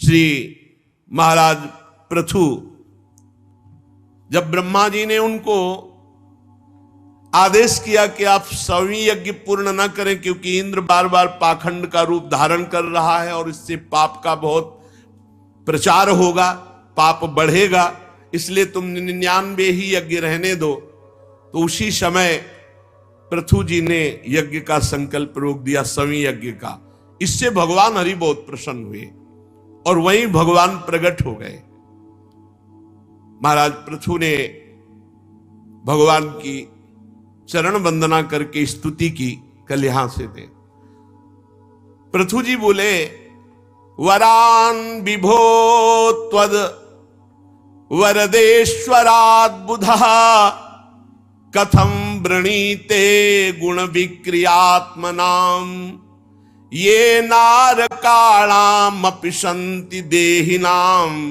श्री महाराज पृथु, जब ब्रह्मा जी ने उनको आदेश किया कि आप 100वीं यज्ञ पूर्ण न करें क्योंकि इंद्र बार बार पाखंड का रूप धारण कर रहा है और इससे पाप का बहुत प्रचार होगा, पाप बढ़ेगा, इसलिए तुम 99 ही यज्ञ रहने दो। तो उसी समय पृथु जी ने यज्ञ का संकल्प रोक दिया, 100वीं यज्ञ का। इससे भगवान हरि बहुत प्रसन्न हुए और वहीं भगवान प्रकट हो गए। महाराज पृथु ने भगवान की चरण वंदना करके स्तुति की। कल यहां से थे पृथु जी बोले, वरान विभो त्वद वरदेश्वरात् बुधः कथम वृणीते गुण विक्रियात्मनाम ये नारकाणाम अपि सन्ति देहिनाम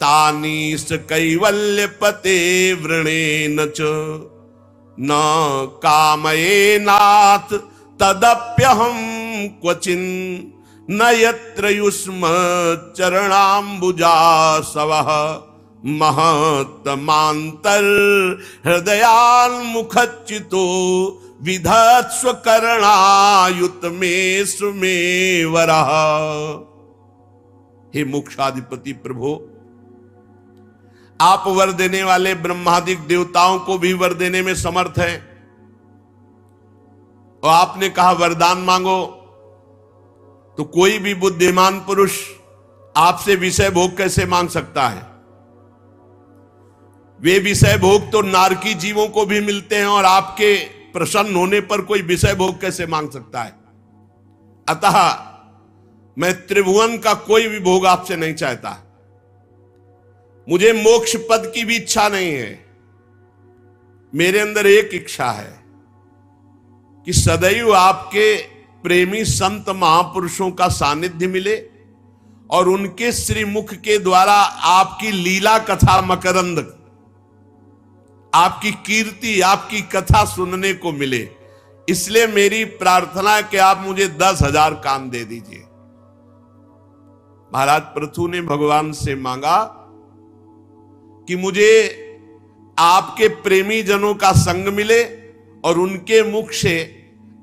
तानीस कैवल्यपते वृणेन च न कामयेनाथ तदप्यहम क्वचिन न यत्र युष्म चरणाम्बुजासवः महत्तमांतर हृदयान्मुखच्युतो विधत्स्व करणायुत में सुमेवरः। हे मोक्षाधिपति प्रभु, आप वर देने वाले ब्रह्मादिक देवताओं को भी वर देने में समर्थ हैं। और आपने कहा वरदान मांगो, तो कोई भी बुद्धिमान पुरुष आपसे विषय भोग कैसे मांग सकता है? वे विषय भोग तो नारकी जीवों को भी मिलते हैं और आपके प्रसन्न होने पर कोई विषय भोग कैसे मांग सकता है? अतः मैं त्रिभुवन का कोई भी भोग आपसे नहीं चाहता। मुझे मोक्ष पद की भी इच्छा नहीं है। मेरे अंदर एक इच्छा है कि सदैव आपके प्रेमी संत महापुरुषों का सानिध्य मिले और उनके श्रीमुख के द्वारा आपकी लीला कथा मकरंद, आपकी कीर्ति, आपकी कथा सुनने को मिले। इसलिए मेरी प्रार्थना है कि आप मुझे 10,000 कान दे दीजिए। महाराज पृथु ने भगवान से मांगा कि मुझे आपके प्रेमी जनों का संग मिले और उनके मुख से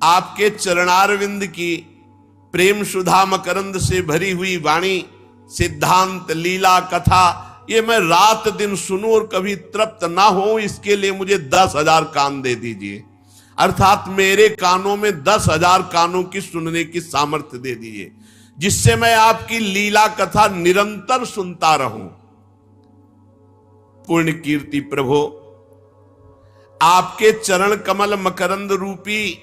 आपके चरणारविंद की प्रेम सुधा मकरंद से भरी हुई वाणी, सिद्धांत, लीला, कथा, ये मैं रात दिन सुनूं और कभी तृप्त ना हो, इसके लिए मुझे 10,000 कान दे दीजिए। अर्थात मेरे कानों में 10,000 कानों की सुनने की सामर्थ्य दे दीजिए, जिससे मैं आपकी लीला कथा निरंतर सुनता रहूं। पूर्ण कीर्ति प्रभु, आपके चरण कमल मकरंद रूपी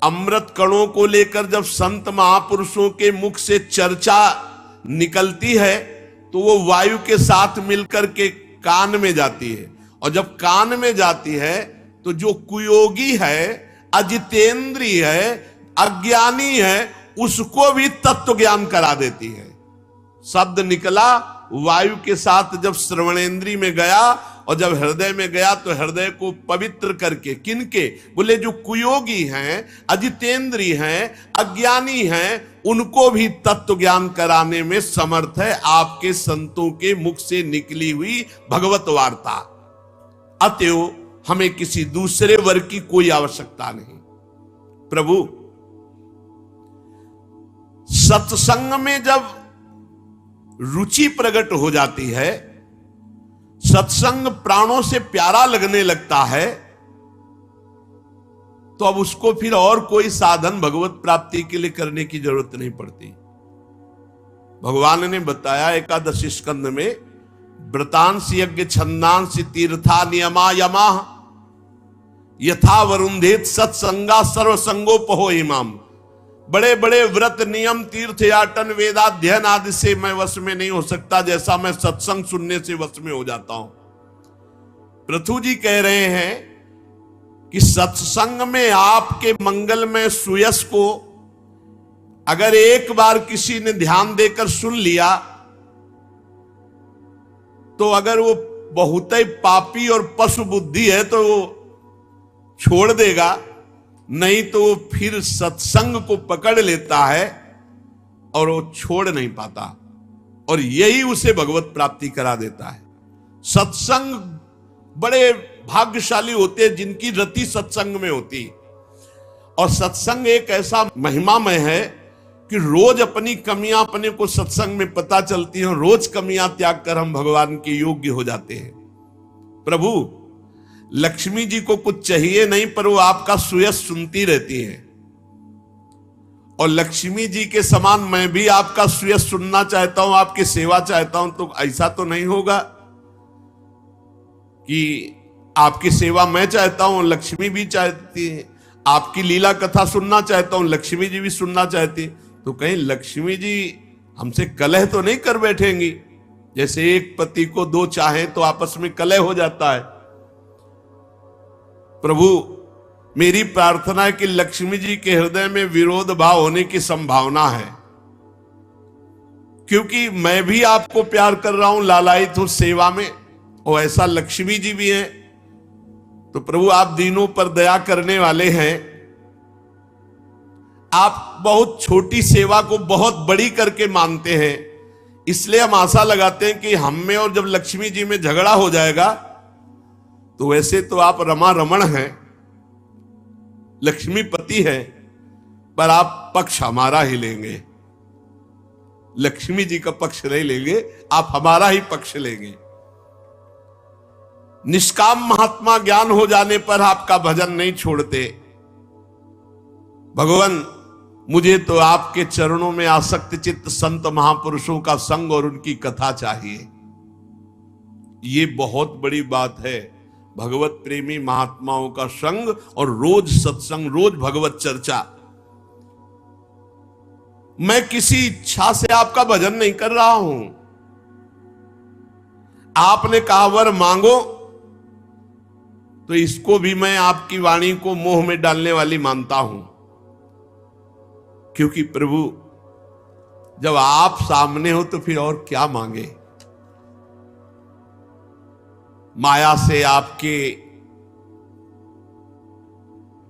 अमृत कणों को लेकर जब संत महापुरुषों के मुख से चर्चा निकलती है तो वो वायु के साथ मिलकर के कान में जाती है, और जब कान में जाती है तो जो कुयोगी है, अजितेंद्रीय है, अज्ञानी है, उसको भी तत्व ज्ञान करा देती है। शब्द निकला वायु के साथ जब श्रवणेंद्री में गया और जब हृदय में गया तो हृदय को पवित्र करके, किनके? बोले जो कुयोगी हैं, अजितेंद्री हैं, अज्ञानी हैं, उनको भी तत्व ज्ञान कराने में समर्थ है आपके संतों के मुख से निकली हुई भगवत वार्ता। अतएव हमें किसी दूसरे वर की कोई आवश्यकता नहीं। प्रभु, सत्संग में जब रुचि प्रकट हो जाती है, सत्संग प्राणों से प्यारा लगने लगता है, तो अब उसको फिर और कोई साधन भगवत प्राप्ति के लिए करने की जरूरत नहीं पड़ती। भगवान ने बताया एकादशी स्कंद में, व्रतांसि यज्ञ छंदांसि तीर्था नियमा यमा यथा वरुंधेत सत्संगा सर्वसंगोपहो इमाम। बड़े बड़े व्रत, नियम, तीर्थ याटन, वेदाध्ययन आदि से मैं वश में नहीं हो सकता जैसा मैं सत्संग सुनने से वश में हो जाता हूं। पृथु जी कह रहे हैं कि सत्संग में आपके मंगलमय सुयश को अगर एक बार किसी ने ध्यान देकर सुन लिया तो अगर वो बहुत ही पापी और पशु बुद्धि है तो वो छोड़ देगा, नहीं तो वो फिर सत्संग को पकड़ लेता है और वो छोड़ नहीं पाता। और यही उसे भगवत प्राप्ति करा देता है। सत्संग बड़े भाग्यशाली होते हैं जिनकी रति सत्संग में होती है। और सत्संग एक ऐसा महिमामय है कि रोज अपनी कमियां अपने को सत्संग में पता चलती हैं, रोज कमियां त्याग कर हम भगवान के योग्य हो जाते हैं। प्रभु लक्ष्मी जी को कुछ चाहिए नहीं, पर वो आपका सुयश सुनती रहती हैं। और लक्ष्मी जी के समान मैं भी आपका सुयश सुनना चाहता हूं, आपकी सेवा चाहता हूं। तो ऐसा तो नहीं होगा कि आपकी सेवा मैं चाहता हूं, लक्ष्मी भी चाहती है। आपकी लीला कथा सुनना चाहता हूं, लक्ष्मी जी भी सुनना चाहती। तो कहीं लक्ष्मी जी हमसे कलह तो नहीं कर बैठेंगी? जैसे एक पति को दो चाहे तो आपस में कलह हो जाता है। प्रभु मेरी प्रार्थना है कि लक्ष्मी जी के हृदय में विरोध भाव होने की संभावना है, क्योंकि मैं भी आपको प्यार कर रहा हूं, लालायित हूं सेवा में, और ऐसा लक्ष्मी जी भी हैं। तो प्रभु आप दीनों पर दया करने वाले हैं। आप बहुत छोटी सेवा को बहुत बड़ी करके मानते हैं, इसलिए हम आशा लगाते हैं कि हम में और जब लक्ष्मी जी में झगड़ा हो जाएगा, तो वैसे तो आप रमा रमण हैं, लक्ष्मीपति है, पर आप पक्ष हमारा ही लेंगे। लक्ष्मी जी का पक्ष नहीं लेंगे, आप हमारा ही पक्ष लेंगे। निष्काम महात्मा ज्ञान हो जाने पर आपका भजन नहीं छोड़ते। भगवान मुझे तो आपके चरणों में आसक्त चित्त संत महापुरुषों का संग और उनकी कथा चाहिए। ये बहुत बड़ी बात है, भगवत प्रेमी महात्माओं का संग और रोज सत्संग, रोज भगवत चर्चा। मैं किसी इच्छा से आपका भजन नहीं कर रहा हूं। आपने कहा वर मांगो, तो इसको भी मैं आपकी वाणी को मोह में डालने वाली मानता हूं। क्योंकि प्रभु जब आप सामने हो तो फिर और क्या मांगे। माया से आपके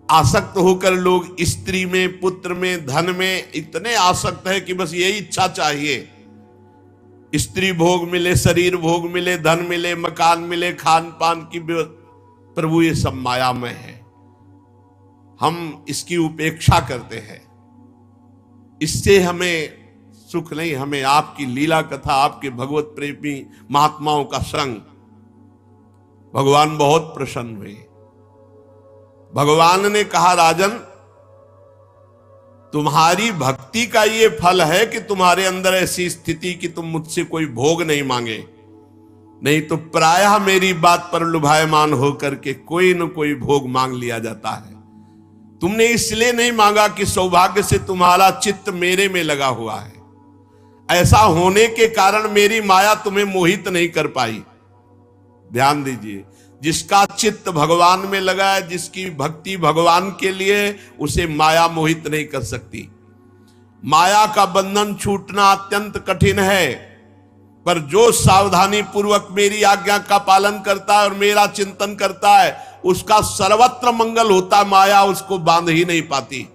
आसक्त होकर लोग स्त्री में, पुत्र में, धन में इतने आसक्त है कि बस यही इच्छा चाहिए, स्त्री भोग मिले, शरीर भोग मिले, धन मिले, मकान मिले, खान पान की। प्रभु ये सब मायामय है, हम इसकी उपेक्षा करते हैं। इससे हमें सुख नहीं, हमें आपकी लीला कथा, आपके भगवत प्रेमी महात्माओं का संग। भगवान बहुत प्रसन्न हुए। भगवान ने कहा राजन, तुम्हारी भक्ति का ये फल है कि तुम्हारे अंदर ऐसी स्थिति कि तुम मुझसे कोई भोग नहीं मांगे, नहीं तो प्रायः मेरी बात पर लुभायमान होकर के कोई न कोई भोग मांग लिया जाता है। तुमने इसलिए नहीं मांगा कि सौभाग्य से तुम्हारा चित्त मेरे में लगा हुआ है, ऐसा होने के कारण मेरी माया तुम्हें मोहित नहीं कर पाई। ध्यान दीजिए, जिसका चित्त भगवान में लगा है, जिसकी भक्ति भगवान के लिए, उसे माया मोहित नहीं कर सकती। माया का बंधन छूटना अत्यंत कठिन है, पर जो सावधानी पूर्वक मेरी आज्ञा का पालन करता है और मेरा चिंतन करता है, उसका सर्वत्र मंगल होता। माया उसको बांध ही नहीं पाती।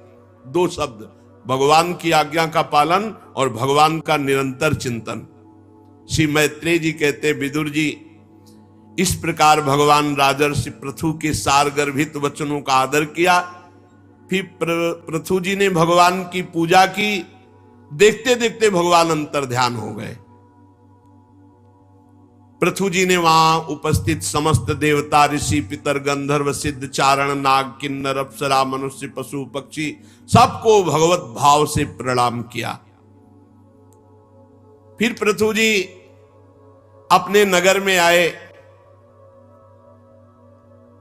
दो शब्द, भगवान की आज्ञा का पालन और भगवान का निरंतर चिंतन। श्री मैत्रेय जी कहते, विदुर जी, इस प्रकार भगवान राजर्षि पृथु के सारगर्भित वचनों का आदर किया। फिर पृथु जी ने भगवान की पूजा की। देखते देखते भगवान अंतर ध्यान हो गए। पृथु जी ने वहां उपस्थित समस्त देवता, ऋषि, पितर, गंधर्व, सिद्ध, चारण, नाग, किन्नर, अप्सरा, मनुष्य, पशु, पक्षी सबको भगवत भाव से प्रणाम किया। फिर पृथु जी अपने नगर में आए।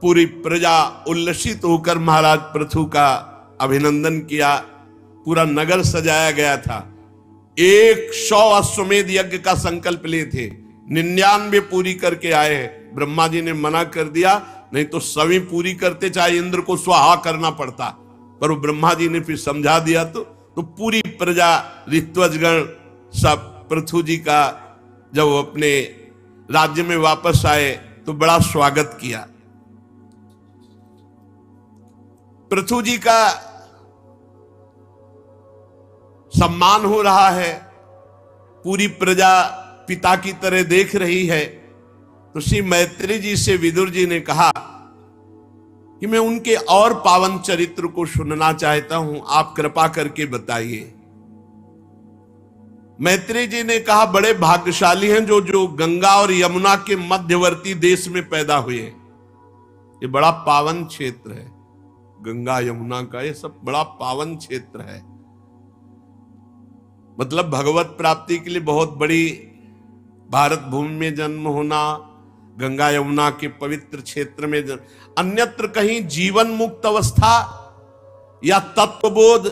पूरी प्रजा उल्लसित होकर महाराज पृथु का अभिनंदन किया। पूरा नगर सजाया गया था। 100 अश्वमेध यज्ञ का संकल्प लिए थे, 99 पूरी करके आए हैं। ब्रह्मा जी ने मना कर दिया, नहीं तो 100 पूरी करते, चाहे इंद्र को स्वाहा करना पड़ता। पर वो ब्रह्मा जी ने फिर समझा दिया। तो पूरी प्रजा, ऋत्वजगण सब पृथु जी का जब वो अपने राज्य में वापस आए तो बड़ा स्वागत किया। पृथु जी का सम्मान हो रहा है। पूरी प्रजा पिता की तरह देख रही है, तो श्री मैत्री जी से विदुर जी ने कहा कि मैं उनके और पावन चरित्र को सुनना चाहता हूं, आप कृपा करके बताइए। मैत्री जी ने कहा, बड़े भाग्यशाली हैं जो जो गंगा और यमुना के मध्यवर्ती देश में पैदा हुए। ये बड़ा पावन क्षेत्र है, गंगा यमुना का ये सब बड़ा पावन क्षेत्र है। मतलब भगवत प्राप्ति के लिए बहुत बड़ी भारत भूमि में जन्म होना, गंगा यमुना के पवित्र क्षेत्र में अन्यत्र कहीं जीवन मुक्त अवस्था या तत्वबोध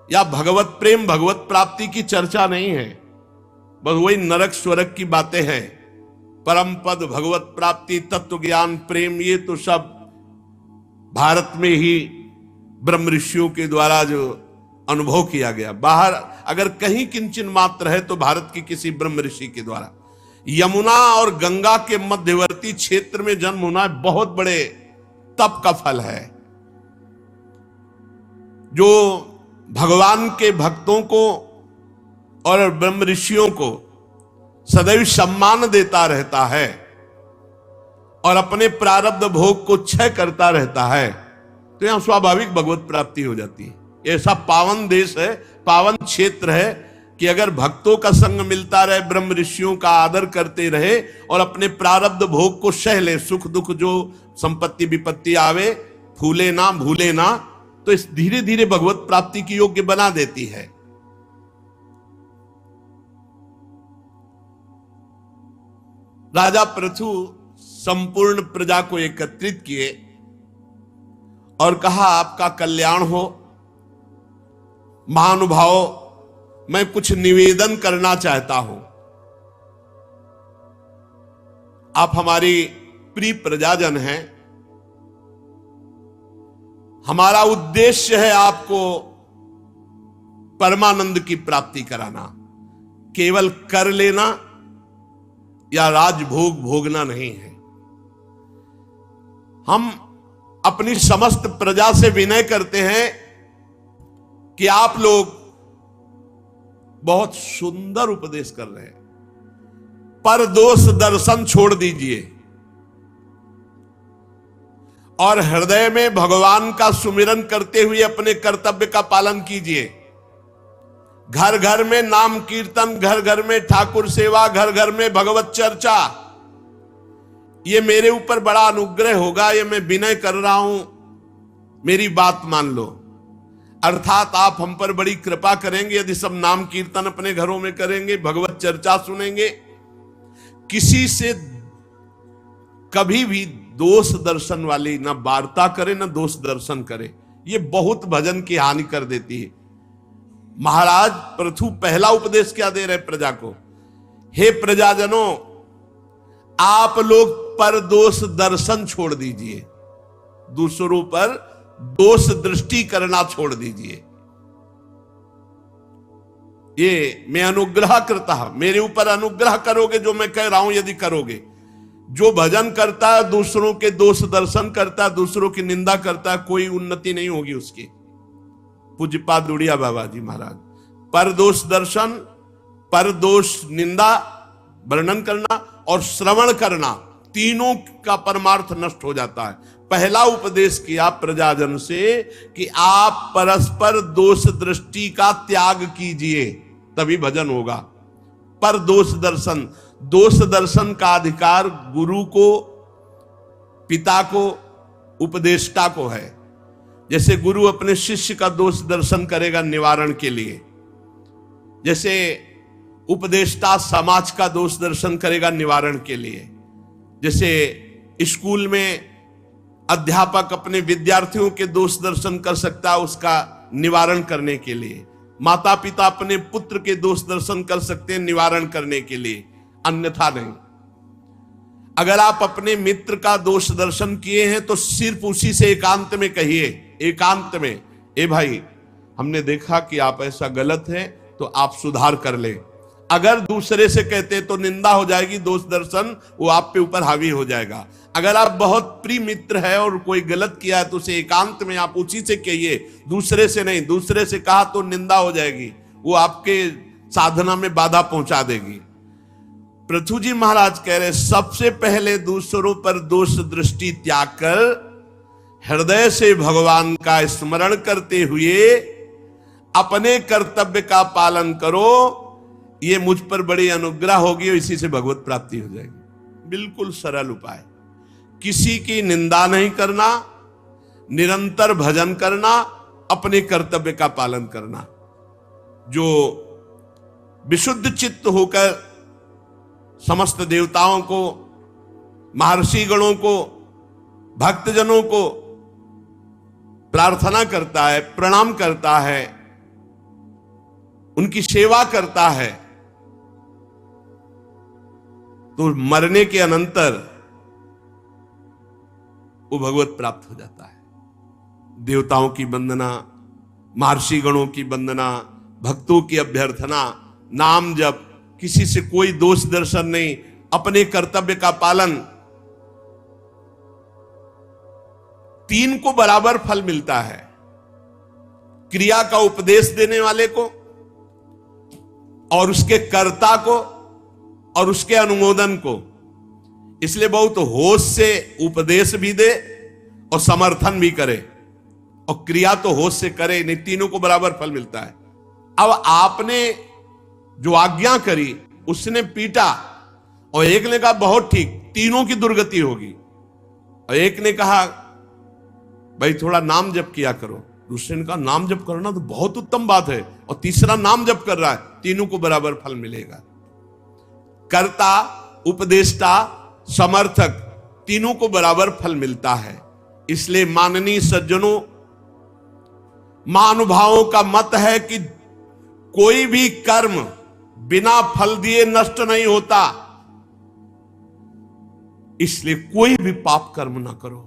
या भगवत प्रेम भगवत प्राप्ति की चर्चा नहीं है। बस वही नरक स्वर्ग की बातें हैं। परम पद भगवत प्राप्ति तत्व ज्ञान प्रेम, ये तो सब भारत में ही ब्रह्म ऋषियों के द्वारा जो अनुभव किया गया। बाहर अगर कहीं किंचन मात्र है तो भारत के किसी ब्रह्म ऋषि के द्वारा। यमुना और गंगा के मध्यवर्ती क्षेत्र में जन्म होना बहुत बड़े तप का फल है, जो भगवान के भक्तों को और ब्रह्म ऋषियों को सदैव सम्मान देता रहता है और अपने प्रारब्ध भोग को क्षय करता रहता है। तो यहां स्वाभाविक भगवत प्राप्ति हो जाती है। ऐसा पावन देश है, पावन क्षेत्र है कि अगर भक्तों का संग मिलता रहे, ब्रह्म ऋषियों का आदर करते रहे और अपने प्रारब्ध भोग को सह ले, सुख दुख जो संपत्ति विपत्ति आवे फूले ना भूले ना, तो इस धीरे धीरे भगवत प्राप्ति की योग्य बना देती है। राजा पृथु संपूर्ण प्रजा को एकत्रित किए और कहा, आपका कल्याण हो महानुभाव, मैं कुछ निवेदन करना चाहता हूं। आप हमारी प्रिय प्रजाजन हैं, हमारा उद्देश्य है आपको परमानंद की प्राप्ति कराना, केवल कर लेना या राजभोग भोगना नहीं है। हम अपनी समस्त प्रजा से विनय करते हैं कि आप लोग बहुत सुंदर उपदेश कर रहे हैं, पर दोष दर्शन छोड़ दीजिए और हृदय में भगवान का सुमिरन करते हुए अपने कर्तव्य का पालन कीजिए। घर घर में नाम कीर्तन, घर घर में ठाकुर सेवा, घर घर में भगवत चर्चा, ये मेरे ऊपर बड़ा अनुग्रह होगा, ये मैं विनय कर रहा हूं, मेरी बात मान लो। अर्थात आप हम पर बड़ी कृपा करेंगे यदि सब नाम कीर्तन अपने घरों में करेंगे, भगवत चर्चा सुनेंगे, किसी से कभी भी दोष दर्शन वाली ना वार्ता करे ना दोष दर्शन करे, ये बहुत भजन की हानि कर देती है। महाराज पृथु पहला उपदेश क्या दे रहे प्रजा को, हे प्रजाजनों, आप लोग पर दोष दर्शन छोड़ दीजिए, दूसरों पर दोष दृष्टि करना छोड़ दीजिए। ये मैं अनुग्रह करता हूं, मेरे ऊपर अनुग्रह करोगे जो मैं कह रहा हूं यदि करोगे। जो भजन करता है, दूसरों के दोष दर्शन करता है, दूसरों की निंदा करता है, कोई उन्नति नहीं होगी उसकी। पूज्यपाद दुड़िया बाबा जी महाराज, पर दोष दर्शन, पर दोष निंदा वर्णन करना और श्रवण करना, तीनों का परमार्थ नष्ट हो जाता है। पहला उपदेश किया प्रजाजन से कि आप परस्पर दोष दृष्टि का त्याग कीजिए, तभी भजन होगा। पर दोष दर्शन, दोष दर्शन का अधिकार गुरु को, पिता को, उपदेष्टा को है। जैसे गुरु अपने शिष्य का दोष दर्शन करेगा निवारण के लिए, जैसे उपदेष्टा समाज का दोष दर्शन करेगा निवारण के लिए, जैसे स्कूल में अध्यापक अपने विद्यार्थियों के दोष दर्शन कर सकता है उसका निवारण करने के लिए, माता पिता अपने पुत्र के दोष दर्शन कर सकते हैं निवारण करने के लिए, अन्यथा नहीं। अगर आप अपने मित्र का दोष दर्शन किए हैं तो सिर्फ उसी से एकांत में कहिए, एकांत में, ए भाई हमने देखा कि आप ऐसा गलत है तो आप सुधार कर ले। अगर दूसरे से कहते तो निंदा हो जाएगी, दोष दर्शन वो आप पे ऊपर हावी हो जाएगा। अगर आप बहुत प्रिय मित्र है और कोई गलत किया है तो उसे एकांत में आप उसी से कहिए, दूसरे से नहीं। दूसरे से कहा तो निंदा हो जाएगी, वो आपके साधना में बाधा पहुंचा देगी। पृथु जी महाराज कह रहे सबसे पहले दूसरों पर दोष दृष्टि त्याग कर हृदय से भगवान का स्मरण करते हुए अपने कर्तव्य का पालन करो, ये मुझ पर बड़ी अनुग्रह होगी और इसी से भगवत प्राप्ति हो जाएगी। बिल्कुल सरल उपाय, किसी की निंदा नहीं करना, निरंतर भजन करना, अपने कर्तव्य का पालन करना। जो विशुद्ध चित्त होकर समस्त देवताओं को, महर्षि गणों को, भक्तजनों को प्रार्थना करता है, प्रणाम करता है, उनकी सेवा करता है, तो मरने के अनंतर वो भगवत प्राप्त हो जाता है। देवताओं की वंदना, महर्षि गणों की वंदना, भक्तों की अभ्यर्थना, नाम जप, किसी से कोई दोष दर्शन नहीं, अपने कर्तव्य का पालन, तीन को बराबर फल मिलता है। क्रिया का उपदेश देने वाले को और उसके कर्ता को और उसके अनुमोदन को। इसलिए बहुत होश से उपदेश भी दे और समर्थन भी करे, और क्रिया तो होश से करे, नहीं तीनों को बराबर फल मिलता है। अब आपने जो आज्ञा करी उसने पीटा, और एक ने कहा बहुत ठीक, तीनों की दुर्गति होगी, और एक ने कहा भाई थोड़ा नाम जप किया करो, दूसरे ने कहा नाम जप करना तो बहुत उत्तम बात है, और तीसरा नाम जप कर रहा है, तीनों को बराबर फल मिलेगा। कर्ता, उपदेष्टा, समर्थक, तीनों को बराबर फल मिलता है। इसलिए माननीय सज्जनों, महानुभावों का मत है कि कोई भी कर्म बिना फल दिए नष्ट नहीं होता, इसलिए कोई भी पाप कर्म ना करो।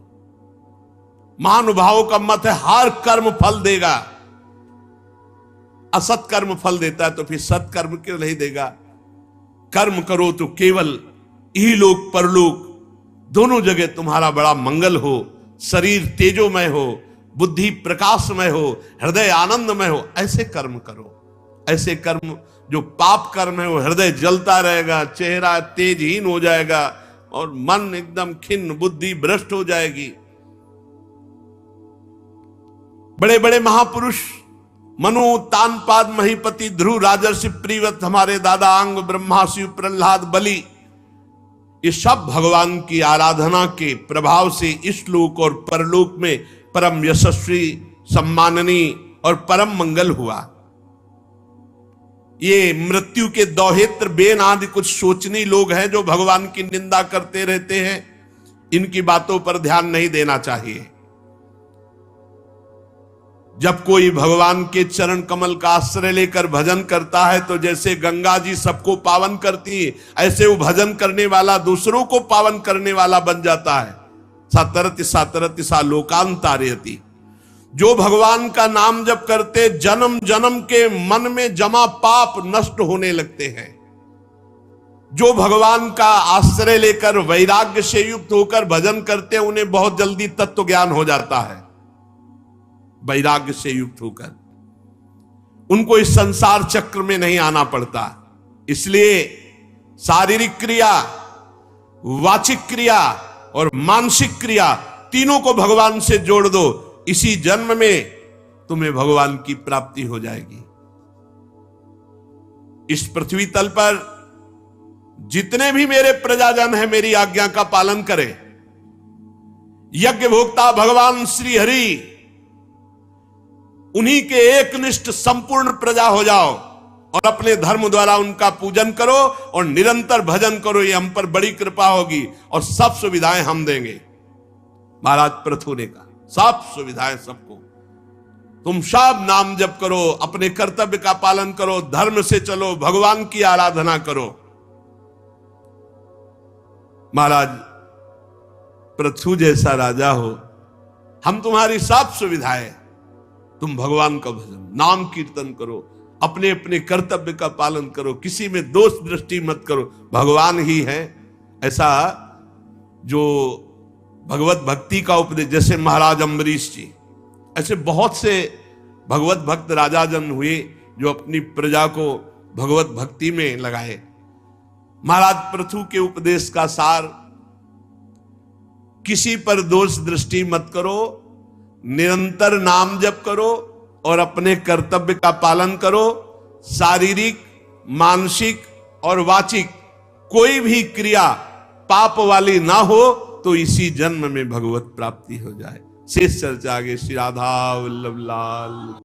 महानुभावों का मत है हर कर्म फल देगा, असत कर्म फल देता है तो फिर सत कर्म क्यों नहीं देगा। कर्म करो तो केवल इहलोक परलोक दोनों जगह तुम्हारा बड़ा मंगल हो, शरीर तेजोमय हो, बुद्धि प्रकाशमय हो, हृदय आनंदमय हो, ऐसे कर्म करो। ऐसे कर्म, जो पाप कर्म है वो हृदय जलता रहेगा, चेहरा तेजहीन हो जाएगा और मन एकदम खिन्न, बुद्धि भ्रष्ट हो जाएगी। बड़े बड़े महापुरुष मनु, तानपाद, महीपति, ध्रुव, राजर्षि, प्रीवत, हमारे दादा अंग, ब्रह्मा, शिव, प्रहलाद, बलि, ये सब भगवान की आराधना के प्रभाव से इस लोक और परलोक में परम यशस्वी, सम्माननीय और परम मंगल हुआ। ये मृत्यु के दौहित्र बेन आदि कुछ सोचनी लोग हैं जो भगवान की निंदा करते रहते हैं, इनकी बातों पर ध्यान नहीं देना चाहिए। जब कोई भगवान के चरण कमल का आश्रय लेकर भजन करता है तो जैसे गंगा जी सबको पावन करती है, ऐसे वो भजन करने वाला दूसरों को पावन करने वाला बन जाता है। सातरति सातरति सा लोकांतारयति। जो भगवान का नाम जप करते, जन्म जन्म के मन में जमा पाप नष्ट होने लगते हैं। जो भगवान का आश्रय लेकर वैराग्य से युक्त होकर भजन करते हैं, उन्हें बहुत जल्दी तत्व ज्ञान हो जाता है। वैराग्य से युक्त होकर उनको इस संसार चक्र में नहीं आना पड़ता। इसलिए शारीरिक क्रिया, वाचिक क्रिया और मानसिक क्रिया, तीनों को भगवान से जोड़ दो, इसी जन्म में तुम्हें भगवान की प्राप्ति हो जाएगी। इस पृथ्वी तल पर जितने भी मेरे प्रजाजन हैं, मेरी आज्ञा का पालन करें। यज्ञ भोक्ता भगवान श्री हरि, उन्हीं के एकनिष्ठ संपूर्ण प्रजा हो जाओ और अपने धर्म द्वारा उनका पूजन करो और निरंतर भजन करो। ये हम पर बड़ी कृपा होगी और सब सुविधाएं हम देंगे। महाराज पृथु ने कहा सब सुविधाएं सबको, तुम सब नाम जप करो, अपने कर्तव्य का पालन करो, धर्म से चलो, भगवान की आराधना करो। महाराज पृथु जैसा राजा हो, हम तुम्हारी सब सुविधाएं, तुम भगवान का भजन, नाम कीर्तन करो, अपने अपने कर्तव्य का पालन करो, किसी में दोष दृष्टि मत करो, भगवान ही है। ऐसा जो भगवत भक्ति का उपदेश, जैसे महाराज अम्बरीश जी, ऐसे बहुत से भगवत भक्त राजाजन हुए जो अपनी प्रजा को भगवत भक्ति में लगाए। महाराज पृथु के उपदेश का सार, किसी पर दोष दृष्टि मत करो, निरंतर नाम जप करो और अपने कर्तव्य का पालन करो। शारीरिक, मानसिक और वाचिक कोई भी क्रिया पाप वाली ना हो तो इसी जन्म में भगवत प्राप्ति हो जाए। शेष चर्चा आगे। श्री राधा वल्लभ लाल।